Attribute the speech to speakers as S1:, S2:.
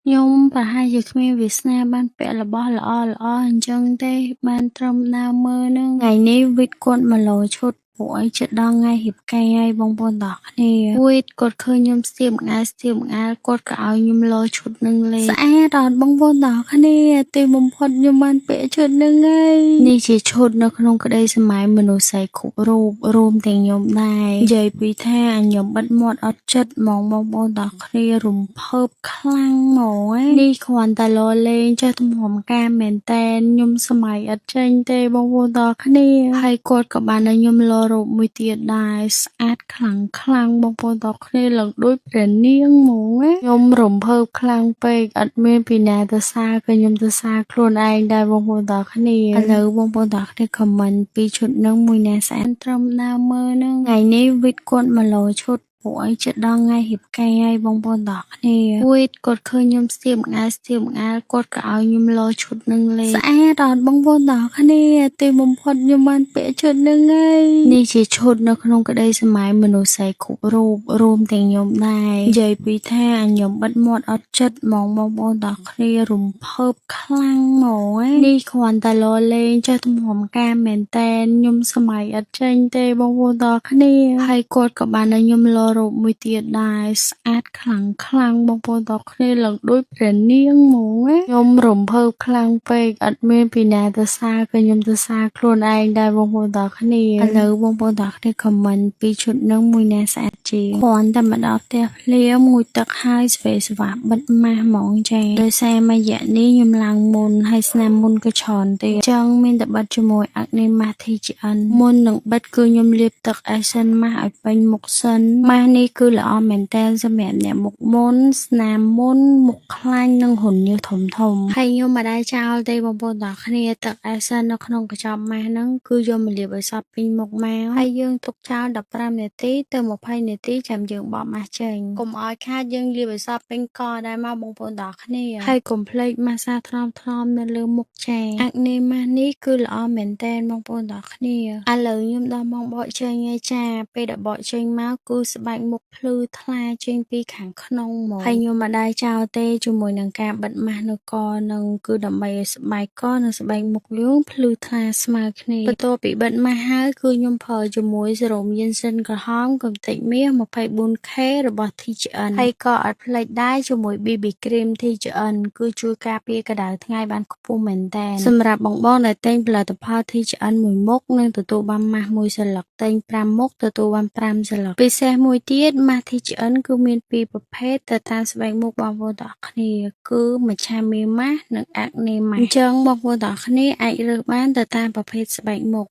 S1: ខ្ញុំប្រហែលជាគ្មានវាសនាបានពាក់របស់ល្អៗអញ្ចឹងទេបានត្រឹមដើរមើលហ្នឹងថ្ងៃនេះវិតគាត់មកលោឈុតពួកឯងជិតដល់ថ្ងៃរៀបការហើយបងប្អូនទាំងអស់គ្នាវិតគាត់ឃើញខ្ញុំស្ទាបម្ងាលគាត់ក៏ឲ្យខ្ញុំលោឈុតនឹងលេងស្អាតអត់បងប្អូនទាំងអស់គ្នាទីបំផុតខ្ញុំបានពាក់ឈុតនឹងហើយនេះជាឈុតនៅក្នុងក្តីសម័យមនុស្សស្រីគ្រប់រូបរួមទាំងខ្ញុំដែរនិយាយពីថាខ្ញុំបិទមាត់អត់ចិត្តហ្មងបងប្អូនទាំងអស់គ្នារំភើបខ្លាំងហ្មងនេះគ្រាន់តែលោលេងចេះទំហំការមែនតែនខ្ញុំសម័យអត់ចេញទេបងប្អូនទាំងអស់គ្នាហើយគាត់ក៏បានឲ្យខ្ញុំលោរូបមួយទៀតដែរស្អាតខ្លាំងបងប្អូនទាំងអស់គ្នាឡើងដូចព្រះនាងហ្មងខ្ញុំរំភើបខ្លាំងពេកអត់មានពីណាទៅសារក៏ខ្ញុំទៅសារខ្លួនឯងដែរបងប្អូនទាំងអស់គ្នាឥឡូវបងប្អូនទាំងអស់គ្នាខមមិនពីឈុតនឹងមួយណាស្អាតត្រឹមដើមមើលនឹងថ្ងៃនេះវិតគាត់មកលោឈុតពួកឯងជិតដល់ថ្ងៃរៀបការហើយបងប្អូនទាំងអស់គ្នាវិតគាត់ឃើញខ្ញុំស្ទាបម្ងាលគាត់ក៏ឲ្យខ្ញុំលោឈុតនឹងលេងស្អាតអត់បងប្អូនទាំងអស់គ្នាទីបំផុតខ្ញុំបានពាក់ឈុតនឹងហើយនេះជាឈុតនៅក្នុងក្តីសម័យមនុស្សស្រីគ្រប់រូបរួមទាំងខ្ញុំដែរនិយាយពីថាខ្ញុំបិទមាត់អត់ចិត្តហ្មងបងប្អូនទាំងអស់គ្នារំភើបខ្លាំងហ្មងនេះគ្រាន់តែលោលេងចេះទំហំការមែនតែនខ្ញុំសម័យអត់ចេញទេបងប្អូនទាំងអស់គ្នាហើយគាត់ក៏បានឲ្យខ្ញុំលោរូបមួយទៀតដែរស្អាតខ្លាំងបងប្អូនទាំងអស់គ្នាឡើងដូចព្រះនាងហ្មងខ្ញុំរំភើបខ្លាំងពេកអត់មានពីណាទៅសារក៏ខ្ញុំទៅសារខ្លួនឯងដែរបងប្អូនទាំងអស់គ្នាឥឡូវបងប្អូនទាំងអស់គ្នាខមមិនពីឈុតនឹងមួយណាស្អាតជាងគ្រាន់តែមកដល់ផ្ទះភ្លាមងូតទឹកហើយស្វេស្វាបិទម៉ាស់ហ្មងចាដោយសារមួយរយៈនេះខ្ញុំឡើងមុនហើយស្នាមមុនក៏ច្រើនទៀតអញ្ចឹងមានតែបិទជាមួយអាក់នេម៉ាស់ TGN មុននឹងបិទគឺខ្ញុំលាបទឹក Essence Mask ឲ្យពេញមុខសិនម៉ាស់នេះគឺល្អមែនតើសម្រាប់អ្នកមុខមុនស្នាមមុនមុខខ្លាញ់និងរន្ធញើសធំហើយខ្ញុំមិនដែរចោលទេបងប្អូនទាំងគ្នាទឹក Essence នៅក្នុងកញ្ចប់ម៉ាស់ហ្នឹងគឺយកមកលាបឲ្យសព្វពេញមុខមកហើយយើងទុកចោល15នាទីទៅ20នាទីចាំយើងបកម៉ាស់ចេញកុំឲ្យខាតយើងលាបឲ្យសព្វពេញកដែរមកបងប្អូនទាំងគ្នាហើយកុំភ្លេចម៉ាស្សាថ្នមៗនៅលើមុខចាអាក់នេម៉ាស់នេះគឺល្អមែនតើបងប្អូនទាំងគ្នាឥឡូវខ្ញុំដល់ម៉ោងបកចេញហើយចាពេលដែលបកចេញមកគឺស្បែកមុខភ្លឺថ្លាចេញពីខាងក្នុងហ្មងហើយខ្ញុំមិនដែរចោលទេជាមួយនឹងការបិទម៉ាស់នៅកនឹងគឺដើម្បីឲ្យស្បែកកនិងស្បែកមុខយើងភ្លឺថ្លាស្មើគ្នាបន្ទាប់ពីបិទម៉ាស់ហើយគឺខ្ញុំប្រើជាមួយសេរ៉ូមយិនសិនក្រហមកំទេចមាស 24K របស់ TGN ហើយក៏អត់ភ្លេចដែរជាមួយ BB Cream TGN គឺជួយការពារកម្ដៅថ្ងៃបានខ្ពស់មែនតើសម្រាប់បងដែលទិញផលិតផល TGN មួយមុខនឹងទទួលបានម៉ាស់មួយសន្លឹកទិញ5មុខទទួលបាន5សន្លឹកពិសេសមួយទៀតម៉ាស់ TGN គឺមានពីរប្រភេទទៅតាមស្បែកមុខបងប្អូនទាំងអស់គ្នាគឺមច្ឆាមីម៉ាស់និងអាក់នេម៉ាស់អញ្ចឹងបងប្អូនទាំងអស់គ្នាអាចរើសបានទៅតាមប្រភេទស្បែកមុខ